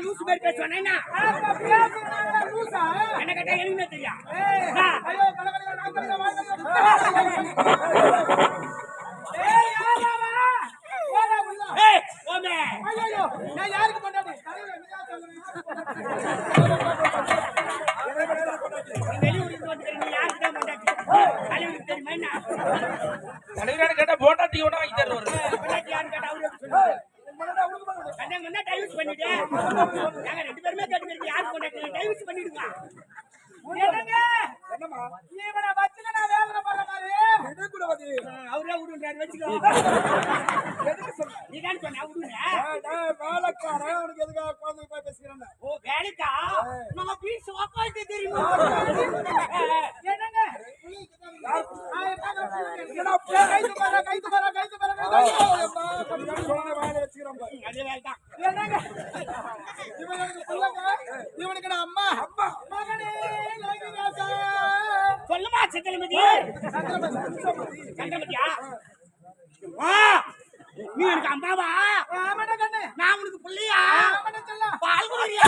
லூசு பேர் பேசுவானே என்ன கேட்டா எனக்கு தெரியும். தலைவரான கேட்டா போட்டாட்டி வாங்கி தருவாரு. டைவர்ஸ் பண்ணிட்டு நாங்க 2 பேருமே கேட்டுக்கிறீங்க. யாரு கொண்டாட்டி டைவர்ஸ் பண்ணிடுங்க. அவரே விடுன்றாரு வச்சுக்கோ. நீ தான் சொன்ன விடுங்க. வேலைக்காரன் அவனுக்கு எதுக்காக குழந்தை போய் பேசுகிறேன். ஓ வேலைக்கா நம்ம பீஸ் உட்காந்து தெரியுமா? என்னங்க இவனுக்கு அம்மா அம்மா சொல்லுமா சந்திரமதி. சந்திரமதியா நீ எனக்கு அம்மாவா? நான் உனக்கு பிள்ளையா? பால் குடியா?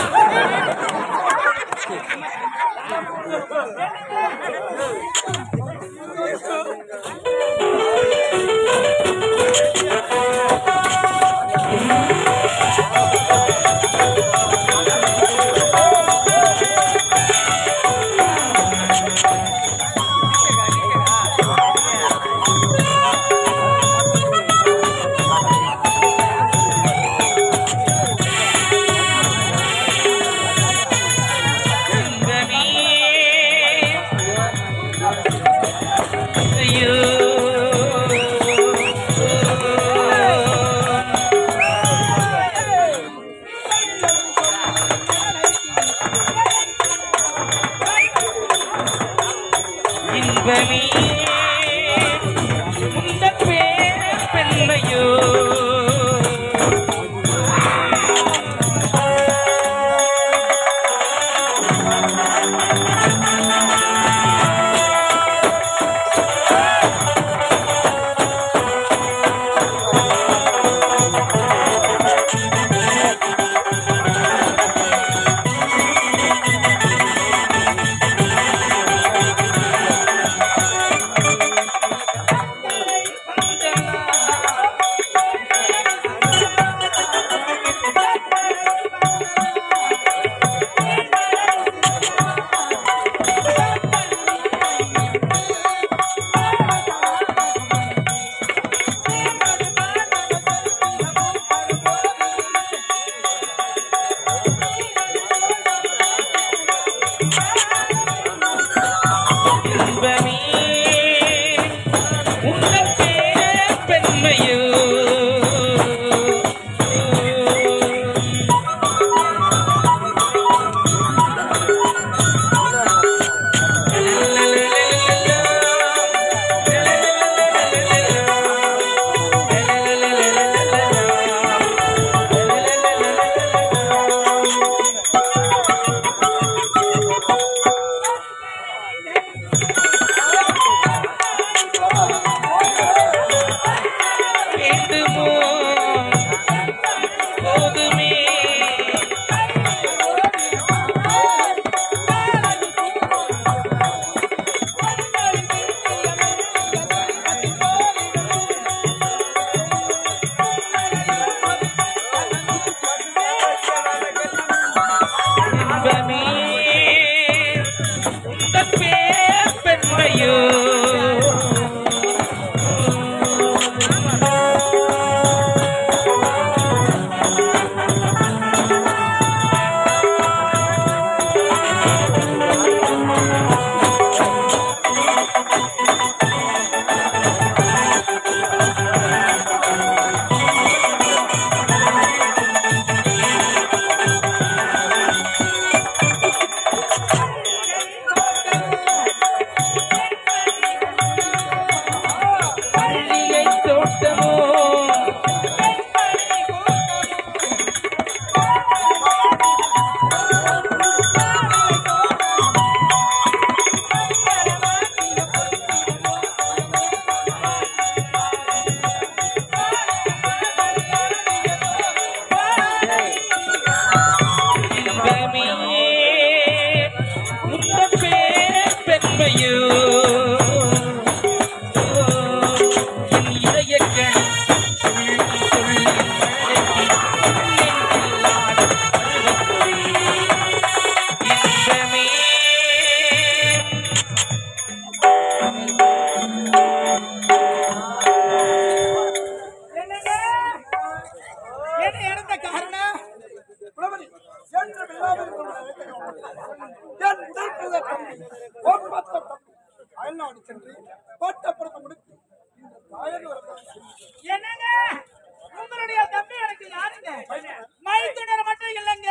புலவரி என்று விழாவில் கொண்டு அழைத்தேன். என் முதல் பிரதம தம்பி ஒப்பற்ற தம்பி அயல்நாடு சென்று பட்டப்படத்தை முடித்து இந்த தாயக என்னங்க உங்களுடைய தம்பி எனக்கு யாருங்க மைத்துனர் மட்டும் இல்லைங்க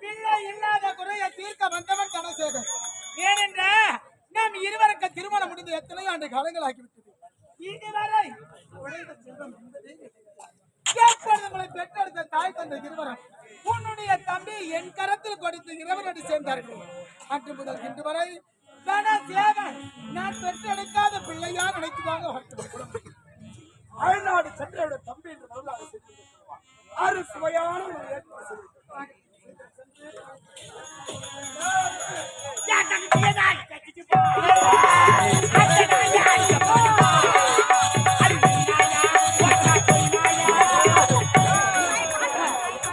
பிள்ளை இல்லாத குறைய தீர்க்க வந்தவன் தனசேகன். ஏனென்ற நாம் இருவருக்கு திருமணம் முடிந்து எத்தனை ஆண்டு காலங்கள் ஆகிவிட்டது. இதுவரை உழைத்த செல்வம் என்பதே எப்பொழுது உங்களை பெற்றெடுத்த தாய் தந்தை இருவரும் உன்னுடைய தம்பி என் கரத்தில் கொடுத்து இறைவனடி சேர்ந்தார்கள். அன்று முதல் இன்று வரை தனசேகன் நான் பெற்றெடுக்காத பிள்ளையா நினைத்துவாங்க. அயல்நாடு சென்ற தம்பி என்று வரலாறு அறு சுவையான ஒரு ஏற்பாடு செய்திருக்கிறார்.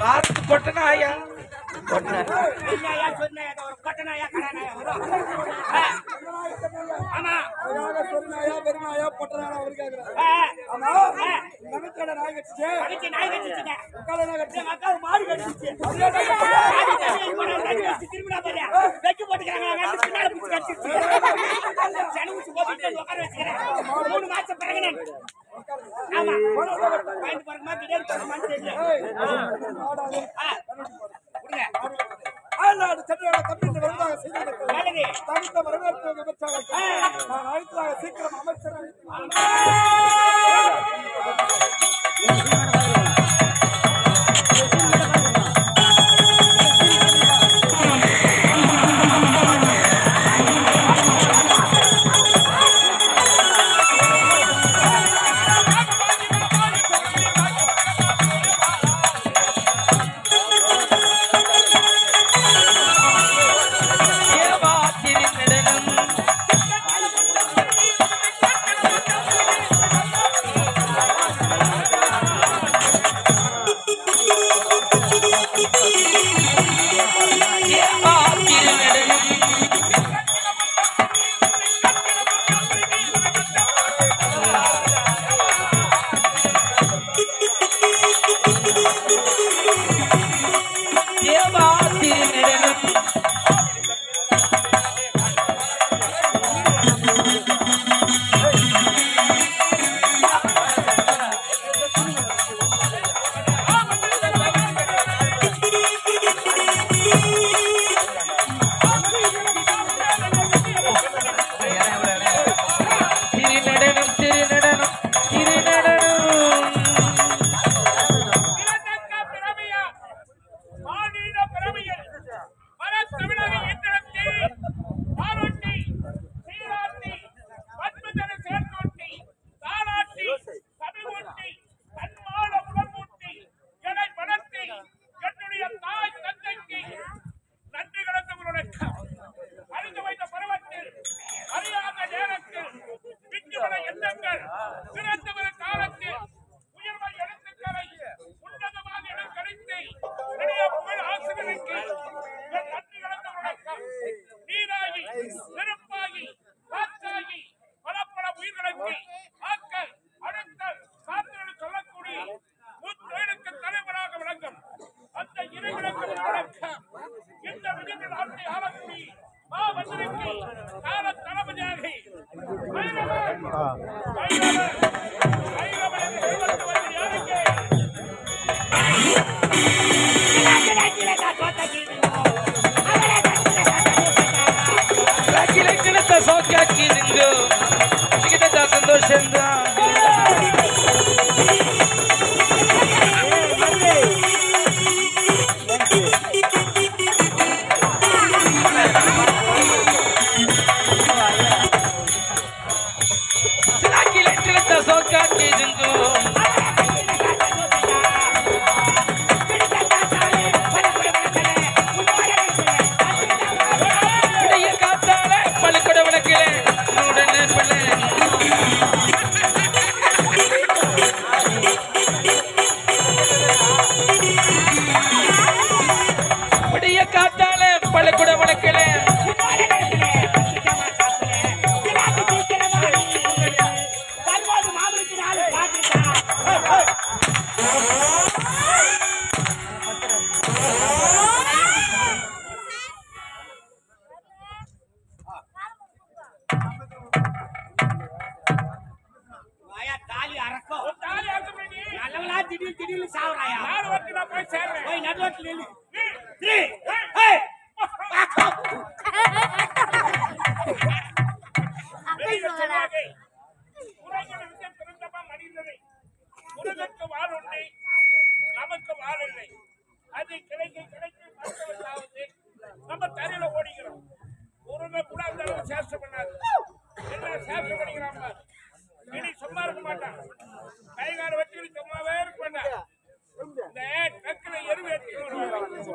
பார்த்து கொட்டனா ஐயா அழகாக சொன்னாயா பெருநாயா பொட்டனாயா அவரு கேட்கிறாரு. ஆமா நகத்தோட நாய் கட்டிச்சு உட்கால நாய் கட்டிச்சு அக்காவை மாடு கடிச்சிச்சு திரும்பினா பாரு வெச்சு போட்டுக்கிறாங்க பின்னால பிடிச்சி கடிச்சிச்சு சனுச்சு போட்டு உட்கார வச்சுக்கிறேன் 3 மாசம் பிறகு ஆமா பாயிண்ட் பாருமா திடீர்னு பாருமான்னு தெரியல அயல்நாடு சென்ற தம்பி என்று வருவதாக செய்திருக்கிறார். தனித்த வரவேற்பு விமர்சனம் நான் அழைத்ததாக சீக்கிரம் அமைச்சர்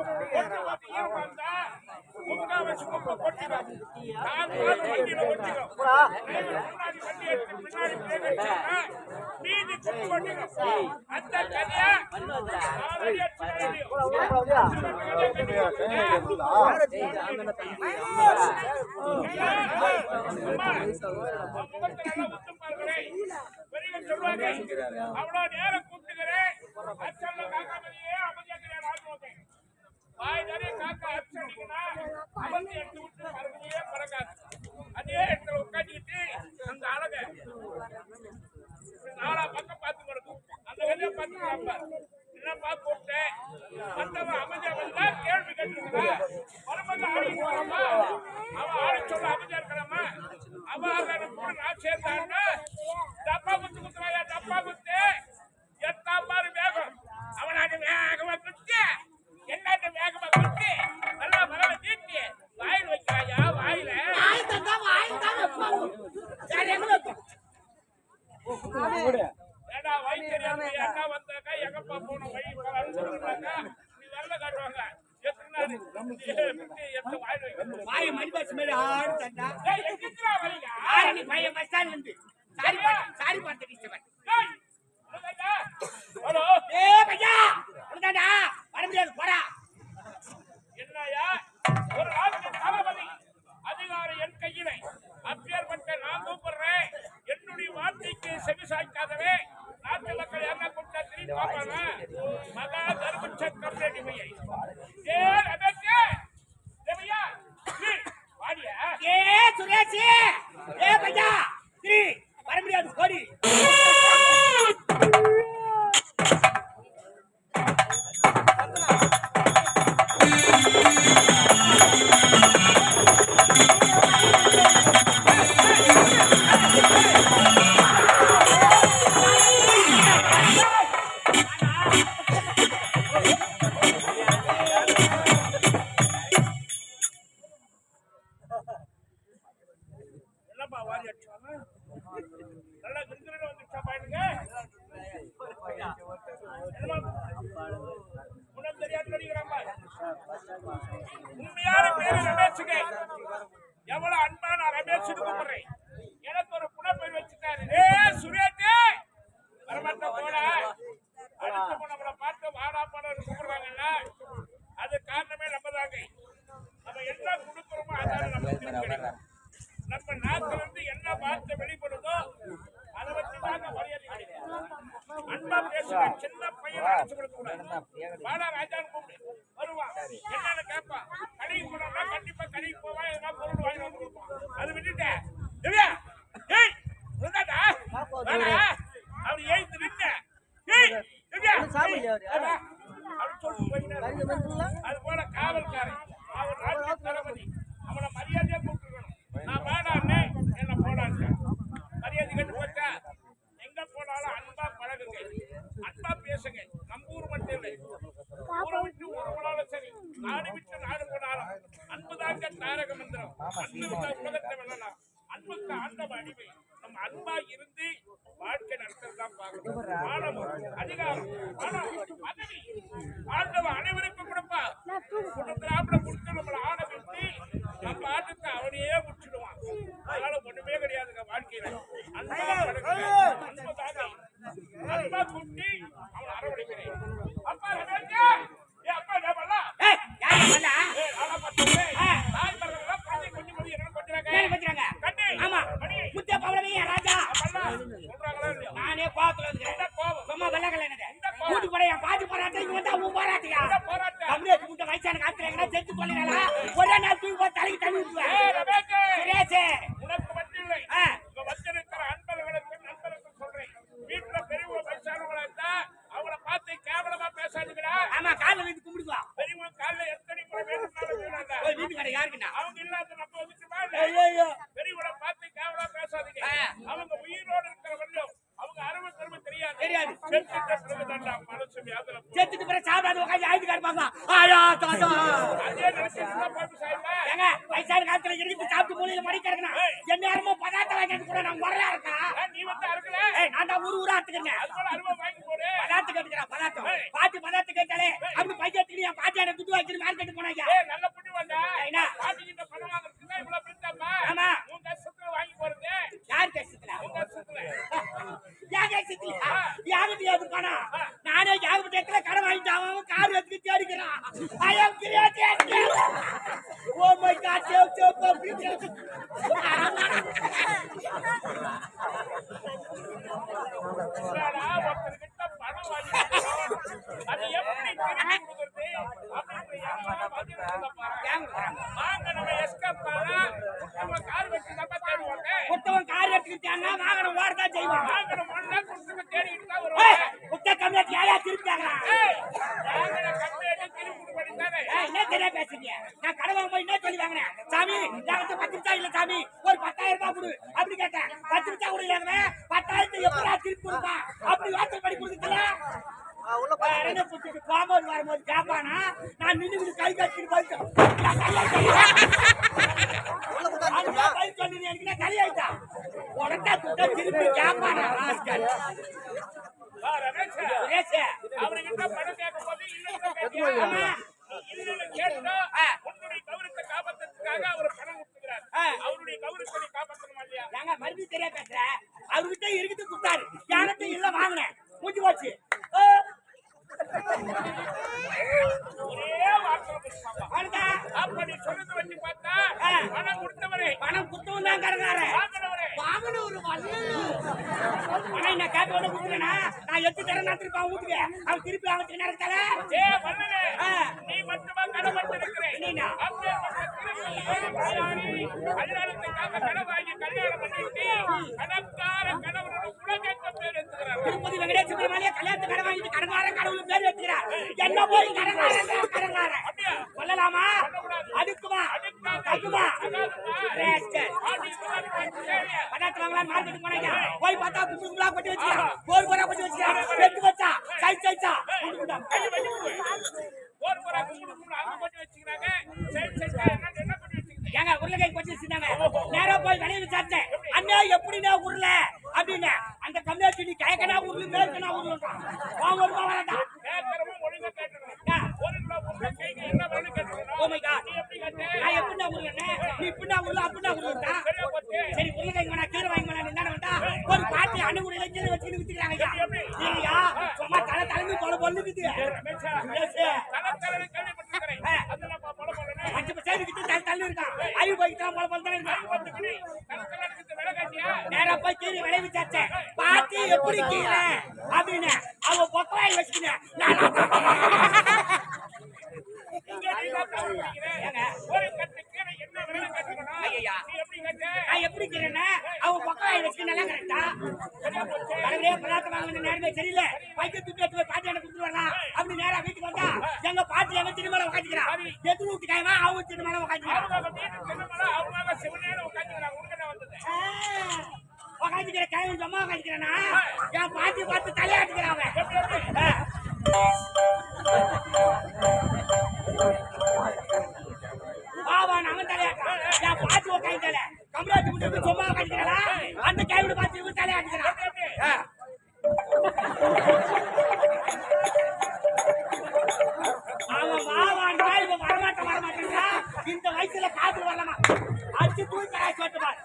கொட்டு கொட்டி ஈரமாந்தா முக்காவாசி குப்பை கொட்டிடும். கால் வண்டியில கொட்டிடும். முன்னாடி வண்டி எடுத்து பின்னாடி பிரேக் அடிச்சா மீதி குப்பை கொட்டிடும். அந்த கதையா நான் வெளியே அவ்வளவு நேரம் கூப்பிட்டுக்கிறேன். அச்சல்ல காக்காமதியே அமைதியாக்கிறேன். வாய் நிறைய காக்கா அடிச்சடிக்கனா அமர்ந்து எடுத்து விட்டு மறுபடியே பறக்காது. அதே இடத்துல உட்காந்துக்கிட்டு அந்த அழகை நாலா பக்கம் பார்த்து கொடுக்கும். அந்த வெளியே பார்த்துக்கிறாப்ப என்ன பார்த்து விட்டேன். மற்றவன் அமைதியா வந்தா கேள்வி கேட்டுருக்கா. மருமக ஆடி போறாமா, அவன் ஆடி சொல்ல அமைதியா இருக்கலாமா? அவன் கூட நான் சேர்ந்தான்னா டப்பா குத்து குத்துறாயா, டப்பா குத்து எத்தா பாரு வேகம். அவனாட்டு வேகமா குத்து, என்னாட்டு வேகமா குத்து, நல்லா மரவை தீட்டி வாயில் வைக்கிறாயா. வாயில ஏடா வழி தெரியாது. அண்ணா வந்தாக்கா எங்கப்பா போன வழி போறான்னு சொல்றாங்க. நீ வரல காட்டுவாங்க. வாய் மணிபாச்சு மாதிரி ஆடு தண்டா. எங்கிருந்தா வரீங்க? ஆரணி பையன் பஸ் ஸ்டாண்ட்ல இருந்து சாரி பார்த்து டிஸ்டர்பன். ஹலோ பையா உனதாடா வர முடியாது போடா. என்னையா ஒரு நாட்டின் தளபதி அதிகாரம் என் கையிலே. அப்பேற்பட்ட நான் கூப்பிடுறேன். என்னுடைய வார்த்தைக்கு செவிசாய்க்காதவே நாட்டு மக்கள் என்ன கூப்பிட்டா திரும்பி பார்ப்பாங்க. மகா தர்மச்சக்கரம் அடிமையை ஏ ரமேஷே ரமையா நீ வாடியா. ஏ சுரேஷ் ஏ பையா நீ வர முடியாது போடி. என்னப்பா வாடி அடிச்சாங்க? நல்லா கிரிக்கெட் வந்துச்சா பாருங்க. உனக்கு தெரியாது நடிக்கிறான் பாரு. உண்மையான பேரு ரமேஷுக்கு எவ்வளவு அன்பா நான் ரமேஷ் கூப்பிடுறேன். எனக்கு ஒரு புனப்பெயர் வச்சுட்டாரு. ஏ சுரேஷ் வரமாட்ட போட அடுத்த நம்மளை பார்த்து வாடா படம் கூப்பிடுறாங்கல்ல, அது காரணமே நம்ம தாங்க. நம்ம என்ன கொடுக்குறோமோ அதான நம்ம திருப்பி. நம்ம நாட்டுல இருந்து என்ன வார்த்தை வெளிப்படுதோ அதை வச்சு தாங்க மரியாதை கிடைக்கும். அன்பா பேசுங்க. சின்ன பையன் அடிச்சு கொடுக்க கூடாது. வாடா ராஜான்னு கூப்பிடு வருவான். என்னன்னு கேட்பான். கடைக்கு போனோம்னா கண்டிப்பா கடைக்கு போவான். எதனா பொருள் வாங்கி வந்து கொடுப்பான். அது விட்டுட்டேன் திவ்யா ஏய் உண்டாடா வாடா அவர் ஏய்த்து நின்ன ஏய் திவ்யா அவர் சொல்லிட்டு போயிட்டாரு. அது போல காவல்காரன் அவர் ராஜ்ய தளபதி அவனை மரியாதையா கூப்பிட்டுக்கணும். நான் வாடான்னு என்ன போடான்னு மரியாதை கட்டு போச்சா. எங்க போனாலும் அன்பா பழகுங்க, அன்பா பேசுங்க. நம்ம ஊர் மட்டும் இல்லை, ஊரை விட்டு ஊர் போனாலும் சரி, நாடு விட்டு நாடு போனாலும் அன்புதாங்க தாரக மந்திரம். அன்பு உலகத்தை வெல்லலாம். அன்புக்கு ஆண்டவ அடிமை. நம்ம அன்பா இருந்து வாழ்க்கை நடத்ததான் பார்க்கணும். மாணவம் அதிகாரம் பணம் பதவி ஆண்டவ அனைவருக்கும் கொடுப்பா. கொடுக்குறாப்புல கொடுத்து நம்மளை ஆட விட்டு நம்ம ஆட்டத்தை அவனையே முடிச்சிடுவான். அதனால ஒண்ணுமே கிடையாதுங்க வாழ்க்கையில. அன்பா அன்பு தாங்க அன்பா கூட்டி அவனை அரவணைக்கிறேன். அப்பா அப்பா என்ன பண்ணலாம்? நானே கோபத்துல சும்மா வெள்ளக்கல கூட்டு போற பாட்டு போராட்டம் இங்க வந்தா உன் போராட்டியா அப்படியே கூட்ட வயசான காத்துல செத்து போனா ஒரே நாள் தூக்கி போய் தலைக்கு தண்ணி ஊற்றுவேன். உனக்கு மட்டும் இல்லை, இங்க வந்திருக்கிற அன்பர்களுக்கு நண்பர்களுக்கு சொல்றேன். வீட்டுல பெரியவங்க வயசானவங்களா இருந்தா அவங்கள பார்த்து கேவலமா பேசாதீங்களா. ஆமா கால வீட்டு கும்பிடுவா. பெரியவங்க காலைல எத்தனை முறை வேணும்னாலும் வீட்டு கடை யாருக்குண்ணா அவங்க இல்லாத நம்ம வந்துட்டுமா. பெரியவங்களை பார்த்து கேவலமா பேசாதீங்க. அவங்க உயிரோடு இருக்கிற வரலும் அவங்க அருமை பெருமை தெரியாது. மனசு வியாதில செத்துட்டு பிறகு சாப்பிடாது உட்காந்து ஆயுது காட்டுப்பாங்க. அதே நினைச்சிட்டு போட்டு சாய்மா ஏங்க வயசான காலத்துல இருந்து சாப்பிட்டு மூலையில மடி கிடக்கணும். என்ன நேரமோ பதார்த்தம் வாங்கிட்டு கூட நான் வரலா இருக்கா. நீ வந்து அறுக்கல. நான் தான் ஊரா அறுத்துக்கிறேன். அது போல அருமை வாங்கி போடு. பதார்த்தம் கேட்டுக்கிறா பதார்த்தம் பாட்டி பதார்த்தம் கேட்டாலே அப்படி பையத்துக்கு என் பாட்டியாட துட்டு வாங்கிட்டு மார்க்கெட் போனாங்க நல்ல புண்ணி வந்தா என்ன பாட்டிக்கிட்ட பணம் வாங்குறதுக்கு இவ்வளவு பிடிச்சாப்பா ஆமா உன் கஷ்டத்துல வாங்கி போறது யார் கஷ்டத்துல உன் கஷ்டத்துல யார் கஷ்டத்துல யாருக்கு ஏது பணம் நானே யாருக்கு கடை வாங்கிட்டு அவன் கார் எடுத்து தேடிக்கிறான் I am creative oh my god save ஒருத்தர்கிட்ட பணம் வாங்கி அது எப்படி திருப்பி கொடுக்கறது வாங்க நம்ம எஸ்கேப் நம்ம கார் வச்சு நம்ம தேடுவாங்க குத்தவன் கார் எடுத்துக்கிட்டான்னா வாகனம் ஓடதான் செய்வான் வாங்கணும் ஒண்ணா கொடுத்து தேடிட்டு தான் வருவாங்க குத்த கம்மியாட்டி யாரா திருப்பிட்டாங்களா என்ன தெரியா பேசுறீங்க நான் கடை வாங்க போய் என்ன சொல்லி வாங்கினேன் சாமி எனக்கு 10 நிமிஷம் இல்ல சாமி ஒரு 10,000 ரூபாய் கொடு அப்படி கேட்டேன் 10 நிமிஷம் கூட இல்லைங்க 10,000 எப்படா திருப்பி கொடுப்பா அப்படி வாசல் பண்ணி கொடுத்துட்டல போகும்போது வரும்போது கேப்பானா நான் நின்று கை கட்டிட்டு போயிட்டோம் எனக்கு கலியாயிட்டா உடனே குட்ட திருப்பி கேப்பானா அவர்கிட்ட பணம் கேட்கும் போது இல்லைன்னு கேட்டா உன்னுடைய கௌரவத்தை காப்பாத்துறதுக்காக அவர் பணம் கொடுத்துக்கிறார் அவருடைய கௌரவத்தை காப்பாற்றணுமா இல்லையா நாங்க மறுபடியும் சரியா பேசுறேன் அவர்கிட்ட இருக்குது கொடுத்தாரு யார்கிட்ட இல்ல வாங்கினேன் மூஞ்சி போச்சு ஒரே வார்த்தை அப்ப நீ சொல்றது வச்சு பார்த்தா பணம் கொடுத்தவரே பணம் குத்தவன் தான் கரங்காரன் வாங்கினவரே வாங்கின ஒரு பணம் நான் கேட்ட உடனே கொடுக்குறேன்னா நான் 8 தரம் நான் திருப்பி அவன் வீட்டுக்கு அவன் திருப்பி அவன் நடத்தால நீ மட்டுமா கடமைப்பட்டிருக்கிறேன் கல்யாணத்துக்காக கடன் வாங்கி கல்யாணம் பண்ணிட்டு கடற்கார கடவுளோட குலகேற்ற பேர் எடுத்துக்கிறார் திருப்பதி வெங்கடேச பெருமாளே கல்யாணத்து கடன் வாங்கிட்டு கடன்கார கடவுள் பேர் எடுத்துக்கிறார் என்ன போய் கடன்கார சொல்லலாமா அதுக்குமா அதுக்குமா பதார்த்தம் வாங்கலாம் மார்க்கெட்டுக்கு போனாங்க போய் பார்த்தா கும்புக்குள்ளா கொட்டி வச்சுக்கிறான் போர் போரா கொட்டி வச்சுக்கிறான் எடுத்து வச்சா சைஸா போர் போரா கும்புக்குள்ள அங்க கொட்டி வச்சுக்கிறாங்க சைஸா என்ன கொட்டி வச்சுக்கிறாங்க ஏங்க உருளைக்காய் கொட்டி வச்சிருந்தாங்க நேரா போய் வெளியே விசாரிச்சேன் அண்ணா எப்படின்னா உருளை அப்படின்னு அந்த கம்மியாச்சு நீ கேட்கனா உருளு மேற்கனா உருளுன்றான் வாங்க ஒரு வரட்டா கேட்கறவங்க ஒழுங்கா கேட்கணும் ஒரு கிலோ உருளை கைக்கு என்ன வேணும் கேட்கணும் ஓ மை காட் நீ எப்படி கேட்ட நான் எப்படின்னா உருளனே நீ இப்படின்னா உருள அப்படின்னா உருளுட்டா சரியா போச்சு சரி உருளைக்காய் வேணா கீரை வாங்கி வேணா என்ன வேண்டா ஒரு பாட்டி அணுகுடியில கீரை வச்சுட்டு வித்துக்கிறாங்க நீங்க சும்மா தலைமை தொலை பொண்ணுக்குது தலைத்தலை கேள்விப்பட்டிருக்கிறேன் அதெல்லாம் போல போலனே பச்சை சேவிக்கிட்டு தள்ளி இருக்கான் ஐ போய் தான் போல போல இருக்கான் தலைத்தலைக்கு விலை காட்டியா நேரா போய் கீரை விளைவிச்சாச்சேன் பாட்டி எப்படி கீரை அப்படின்னு அவ பொக்கவாய் வச்சுக்கினேன் ஒரு கட்டு கீரை என்ன விலை கேட்கணும் நீ எப்படி கேட்ட நான் எப்படி கீரைன்னா அவ பொக்கவாய் வச்சுக்கின நல்லா கரெக்டா கடவுளே பதார்த்தம் வாங்க நேரமே சரியில்லை பைக்கு துட்டு எடுத்து போய் பாட்டி எனக்கு கொடுத்து வரலாம் அப்படி நேரா வீட்டுக்கு வந்தா எங்க பாட்டி எங்க திருமலை உட்காந்துக்கிறான் எது ஊட்டிக்காயமா அவங்க திருமலை உட்காந்துக்கிறான் அவங்க சிவனேன்னு உட்காந்துக்கிறாங்க உனக்கு என்ன வந்தது உட்காந்துக்கிற கைவன் சும்மா உட்காந்துக்கிறேன்னா என் பாட்டி பார்த்து தலையாட்டுக்கிறான் பாவா அவன் தலையாட்டான் என் பாட்டி உட்காந்துல கமலாட்டி விட்டு சும்மா உட்காந்துக்கிறா அந்த கைவிட பார்த்து இவன் தலையாட்டுக்கிறான் அவன் மாவாண்டா இவன் வரமாட்டேன் இந்த வயசுல காத்து வரலாமா அடிச்சு தூக்கி கராச்சி வட்டுப்பார்